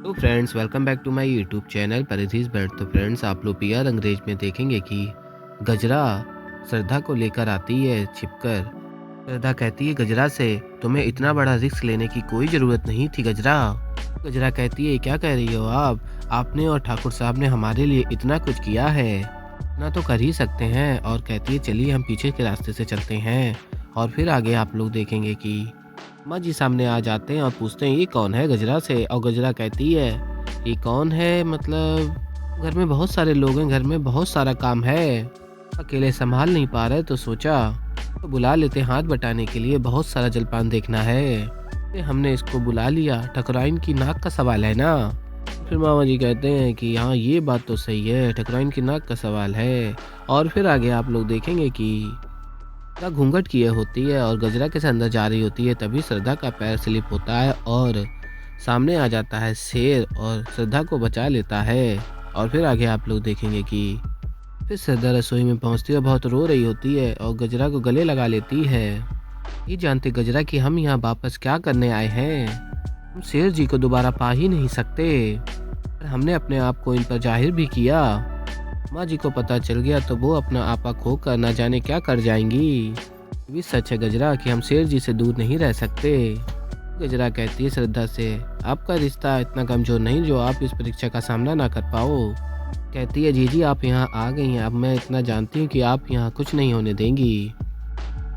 तो friends, welcome back to my YouTube channel परिधीज बैठ। तो फ्रेंड्स, आप लोग पीआर अंग्रेज में देखेंगे कि गजरा श्रद्धा को लेकर आती है छिपकर। श्रद्धा कहती है गजरा से, तुम्हें इतना बड़ा रिस्क लेने की कोई ज़रूरत नहीं थी गजरा। गजरा कहती है, क्या कह रही हो आप? आपने और ठाकुर साहब ने हमारे लिए इतना कुछ किया है, इतना तो कर ही सकते हैं। और कहती है चलिए हम पीछे के रास्ते से चलते हैं। और फिर आगे आप लोग देखेंगे कि अम्मा जी सामने आ जाते हैं और पूछते हैं ये कौन है गजरा से। और गजरा कहती है ये कौन है, मतलब घर में बहुत सारे लोग हैं, घर में बहुत सारा काम है, अकेले संभाल नहीं पा रहे, तो सोचा तो बुला लेते हाथ बटाने के लिए, बहुत सारा जलपान देखना है। फिर हमने इसको बुला लिया, ठकुराइन की नाक का सवाल है ना। फिर मामा जी कहते हैं कि हाँ ये बात तो सही है, ठकुराइन की नाक का सवाल है। और फिर आगे आप लोग देखेंगे कि श्रद्धा घूंघट किए होती है और गजरा के से अंदर जा रही होती है। तभी श्रद्धा का पैर स्लिप होता है और सामने आ जाता है शेर और श्रद्धा को बचा लेता है। और फिर आगे आप लोग देखेंगे कि फिर श्रद्धा रसोई में पहुंचती है, बहुत रो रही होती है और गजरा को गले लगा लेती है। ये जानते गजरा कि हम यहाँ वापस क्या करने आए हैं, हम शेर जी को दोबारा पा ही नहीं सकते। पर हमने अपने आप को इन पर जाहिर भी किया, माँ जी को पता चल गया तो वो अपना आपा खो कर ना जाने क्या कर जाएंगी। ये भी सच है गजरा कि हम शेर जी से दूर नहीं रह सकते। गजरा कहती है श्रद्धा से, आपका रिश्ता इतना कमजोर नहीं जो आप इस परीक्षा का सामना ना कर पाओ। कहती है जीजी आप यहाँ आ गई हैं, अब मैं इतना जानती हूँ कि आप यहाँ कुछ नहीं होने देंगी।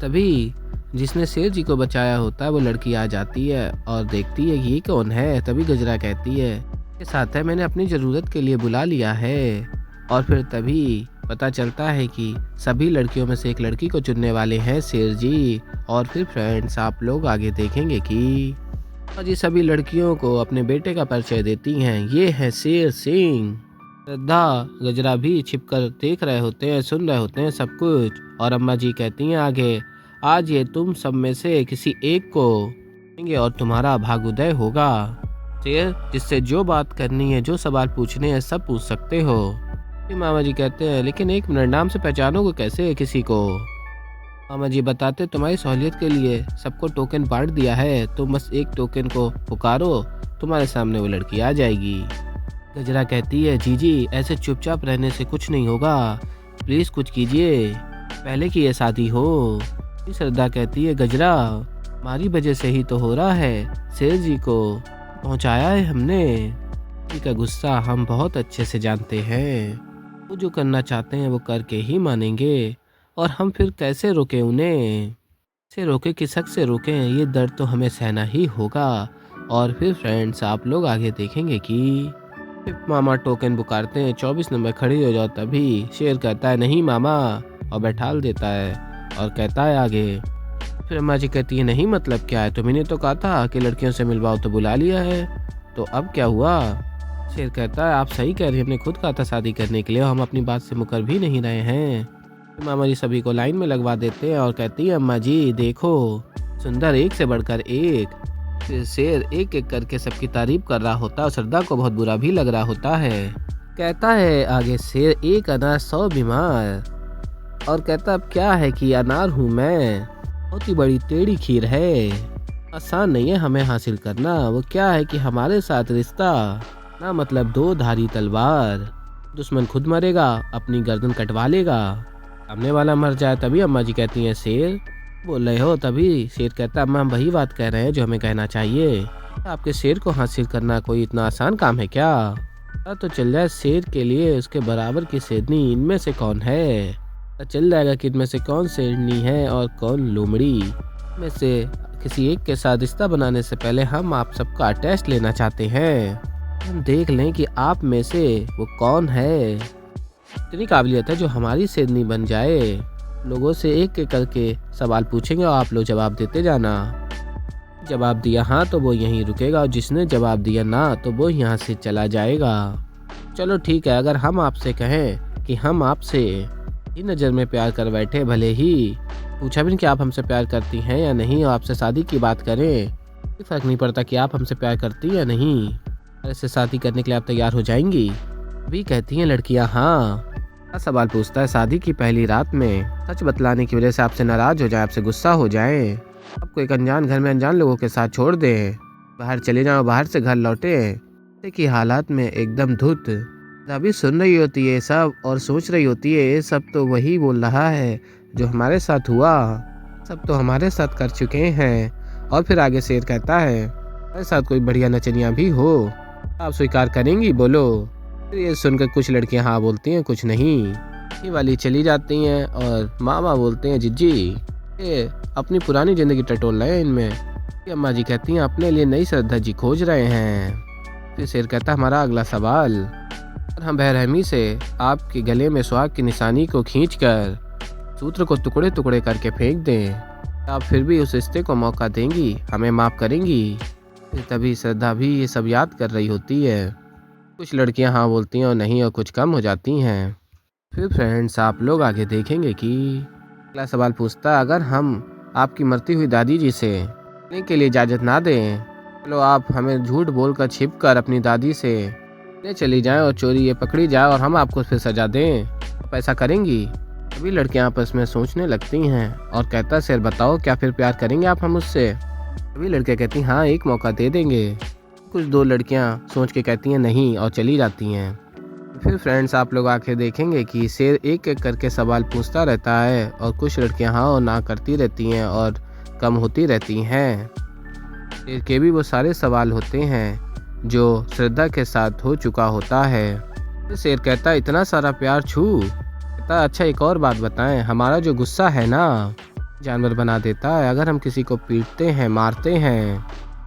तभी जिसने शेर जी को बचाया होता है वो लड़की आ जाती है और देखती है कि ये कौन है। तभी गजरा कहती है ये साथ है, मैंने अपनी ज़रूरत के लिए बुला लिया है। और फिर तभी पता चलता है कि सभी लड़कियों में से एक लड़की को चुनने वाले हैं शेर जी। और फिर फ्रेंड्स आप लोग आगे देखेंगे कि और ये सभी लड़कियों को अपने बेटे का परिचय देती हैं, ये है शेर सिंह। श्रद्धा गजरा भी छिपकर देख रहे होते हैं, सुन रहे होते हैं सब कुछ। और अम्मा जी कहती हैं आगे, आज ये तुम सब में से किसी एक को देंगे और तुम्हारा भाग्योदय होगा। शेर जिससे जो बात करनी है, जो सवाल पूछने हैं, सब पूछ सकते हो। फिर मामा जी कहते हैं लेकिन एक मिनट, नाम से पहचानोगे कैसे किसी को? मामा जी बताते तुम्हारी सहूलियत के लिए सबको टोकन बांट दिया है, तुम बस एक टोकन को पुकारो, तुम्हारे सामने वो लड़की आ जाएगी। गजरा कहती है जीजी ऐसे चुपचाप रहने से कुछ नहीं होगा, प्लीज कुछ कीजिए, पहले की ये शादी हो। फिर श्रद्धा कहती है गजरा हमारी वजह से ही तो हो रहा है, शेर जी को पहुंचाया है हमने। जी का गुस्सा हम बहुत अच्छे से जानते हैं, वो जो करना चाहते हैं वो करके ही मानेंगे, और हम फिर कैसे रोकें उन्हें? से रोके किस हक से रोकें, ये दर्द तो हमें सहना ही होगा। और फिर फ्रेंड्स आप लोग आगे देखेंगे कि फिर मामा टोकन पुकारते हैं, 24 नंबर खड़ी हो जाओ। तभी शेर कहता है नहीं मामा, और बैठाल देता है और कहता है आगे। फिर अम्मा जी कहती है नहीं मतलब क्या है, तुम्हें तो कहा था कि लड़कियों से मिलवाओ, तो बुला लिया है, तो अब क्या हुआ? शेर कहता है आप सही कह रही हैं, हमने खुद कहा था शादी करने के लिए, हम अपनी बात से मुकर भी नहीं रहे हैं। तो मामा जी सभी को लाइन में लगवा देते हैं और कहती है अम्मा जी देखो, सुंदर एक से बढ़कर एक। फिर शेर एक एक करके सबकी तारीफ कर रहा होता है और श्रद्धा को बहुत बुरा भी लग रहा होता है। कहता है आगे शेर, एक अनार 100 बीमार। और कहता अब क्या है कि अनार हूँ मैं, बहुत ही बड़ी टेढ़ी खीर है, आसान नहीं है हमें हासिल करना। वो क्या है कि हमारे साथ रिश्ता ना मतलब दो धारी तलवार, दुश्मन खुद मरेगा, अपनी गर्दन कटवा लेगा, सामने वाला मर जाए। तभी अम्मा जी कहती हैं शेर बोल रहे हो? तभी शेर कहता है अम्मा हम वही बात कह रहे हैं जो हमें कहना चाहिए, आपके शेर को हासिल करना कोई इतना आसान काम है क्या? पता तो चल जाए शेर के लिए उसके बराबर की शेरनी इनमें से कौन है, पता चल जाएगा कि इनमें से कौन शेरनी है और कौन लोमड़ी। में से किसी एक के साथ रिश्ता बनाने से पहले हम आप सबका टेस्ट लेना चाहते हैं, हम देख लें कि आप में से वो कौन है, इतनी काबिलियत है जो हमारी शेरनी बन जाए। लोगों से एक एक करके सवाल पूछेंगे और आप लोग जवाब देते जाना। जवाब दिया हाँ तो वो यहीं रुकेगा, और जिसने जवाब दिया ना तो वो यहाँ से चला जाएगा। चलो ठीक है, अगर हम आपसे कहें कि हम आपसे ही नज़र में प्यार कर बैठे, भले ही पूछा भी नहीं कि आप हमसे प्यार करती हैं या नहीं, और आपसे शादी की बात करें, कोई फर्क नहीं पड़ता कि आप हमसे प्यार करती या नहीं, ऐसे शादी करने के लिए आप तैयार हो जाएंगी? अभी कहती हैं लड़कियां हाँ। सवाल पूछता है शादी की पहली रात में सच बतलाने की वजह से आपसे नाराज हो जाए, आपसे गुस्सा हो जाए, आपको एक अनजान घर में अनजान लोगों के साथ छोड़ दें, बाहर चले जाओ, बाहर से घर लौटे, की हालात में एकदम धुत अभी सुन रही होती है सब और सोच रही होती है ये सब तो वही बोल रहा है जो हमारे साथ हुआ, सब तो हमारे साथ कर चुके हैं। और फिर आगे शेर कहता है हमारे साथ कोई बढ़िया नचनिया भी हो आप स्वीकार करेंगी बोलो। फिर ये सुनकर कुछ लड़कियां हाँ बोलती हैं कुछ नहीं। ये वाली चली जाती हैं और मामा बोलते हैं जिज्जी ये अपनी पुरानी ज़िंदगी टटोल रहे हैं इनमें। ये अम्मा जी कहती हैं अपने लिए नई श्रद्धा जी खोज रहे हैं। फिर शेर कहता हमारा अगला सवाल, और हम बेरहमी से आपके गले में सुहाग की निशानी को खींचकर सूत्र को टुकड़े टुकड़े करके फेंक दें, आप फिर भी उस रिश्ते को मौका देंगी, हमें माफ़ करेंगी। फिर तभी श्रद्धा भी ये सब याद कर रही होती है। कुछ लड़कियां हाँ बोलती हैं और नहीं और कुछ कम हो जाती हैं। फिर फ्रेंड्स आप लोग आगे देखेंगे कि अगला सवाल पूछता है अगर हम आपकी मरती हुई दादी जी से मिलने के लिए इजाज़त ना दें, चलो आप हमें झूठ बोलकर छिप कर अपनी दादी से ले चली जाएं और चोरी ये पकड़ी जाए और हम आपको फिर सजा दें, आप ऐसा करेंगी? सभी लड़कियां आपस में सोचने लगती हैं और कहता शेर बताओ क्या फिर प्यार करेंगे आप हम उससे? सभी लड़कियां कहती हाँ एक मौका दे देंगे। कुछ दो लड़कियां सोच के कहती हैं नहीं और चली जाती हैं। फिर फ्रेंड्स आप लोग आके देखेंगे कि शेर एक एक करके सवाल पूछता रहता है और कुछ लड़कियां हाँ और ना करती रहती हैं और कम होती रहती हैं। शेर के भी वो सारे सवाल होते हैं जो श्रद्धा के साथ हो चुका होता है। फिर शेर कहता है इतना सारा प्यार छू, कहता अच्छा एक और बात बताएं, हमारा जो गुस्सा है ना जानवर बना देता है। अगर हम किसी को पीटते हैं मारते हैं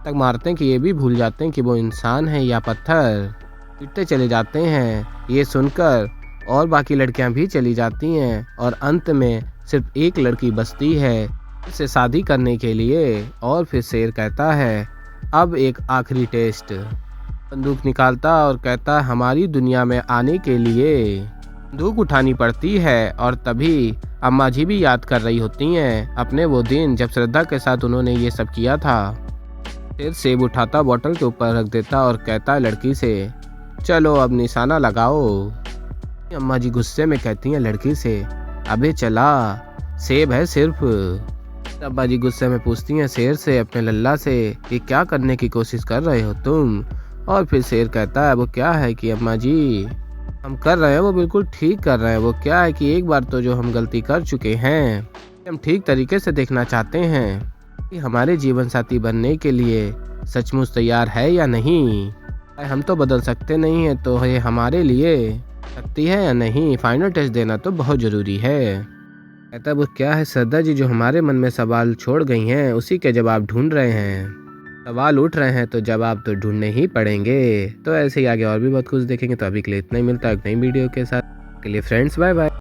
तक मारते हैं कि ये भी भूल जाते हैं कि वो इंसान है या पत्थर, पीटते चले जाते हैं। ये सुनकर और बाकी लड़कियां भी चली जाती हैं और अंत में सिर्फ एक लड़की बचती है इससे शादी करने के लिए। और फिर शेर कहता है अब एक आखिरी टेस्ट, बंदूक निकालता और कहता हमारी दुनिया में आने के लिए बंदूक उठानी पड़ती है। और तभी अम्मा जी भी याद कर रही होती हैं अपने वो दिन जब श्रद्धा के साथ उन्होंने ये सब किया था। फिर सेब उठाता बोतल के ऊपर रख देता और कहता है लड़की से चलो अब निशाना लगाओ। अम्मा जी गुस्से में कहती हैं लड़की से अबे चला सेब है सिर्फ। अब्बा जी गुस्से में पूछती हैं शेर से अपने लल्ला से कि क्या करने की कोशिश कर रहे हो तुम? और फिर शेर कहता है वो क्या है कि अम्मा जी हम कर रहे हैं वो बिल्कुल ठीक कर रहे हैं। वो क्या है कि एक बार तो जो हम गलती कर चुके हैं हम ठीक तरीके से देखना चाहते हैं कि हमारे जीवन साथी बनने के लिए सचमुच तैयार है या नहीं। हम तो बदल सकते नहीं हैं तो ये हमारे लिए सकती है या नहीं, फाइनल टेस्ट देना तो बहुत ज़रूरी है। कहता वो क्या है श्रद्धा जी जो हमारे मन में सवाल छोड़ गई हैं उसी के जवाब ढूंढ रहे हैं। सवाल उठ रहे हैं तो जवाब तो ढूंढने ही पड़ेंगे। तो ऐसे ही आगे और भी बहुत कुछ देखेंगे। तो अभी के लिए इतना ही, मिलता है एक नई वीडियो के साथ। के लिए फ्रेंड्स बाय बाय।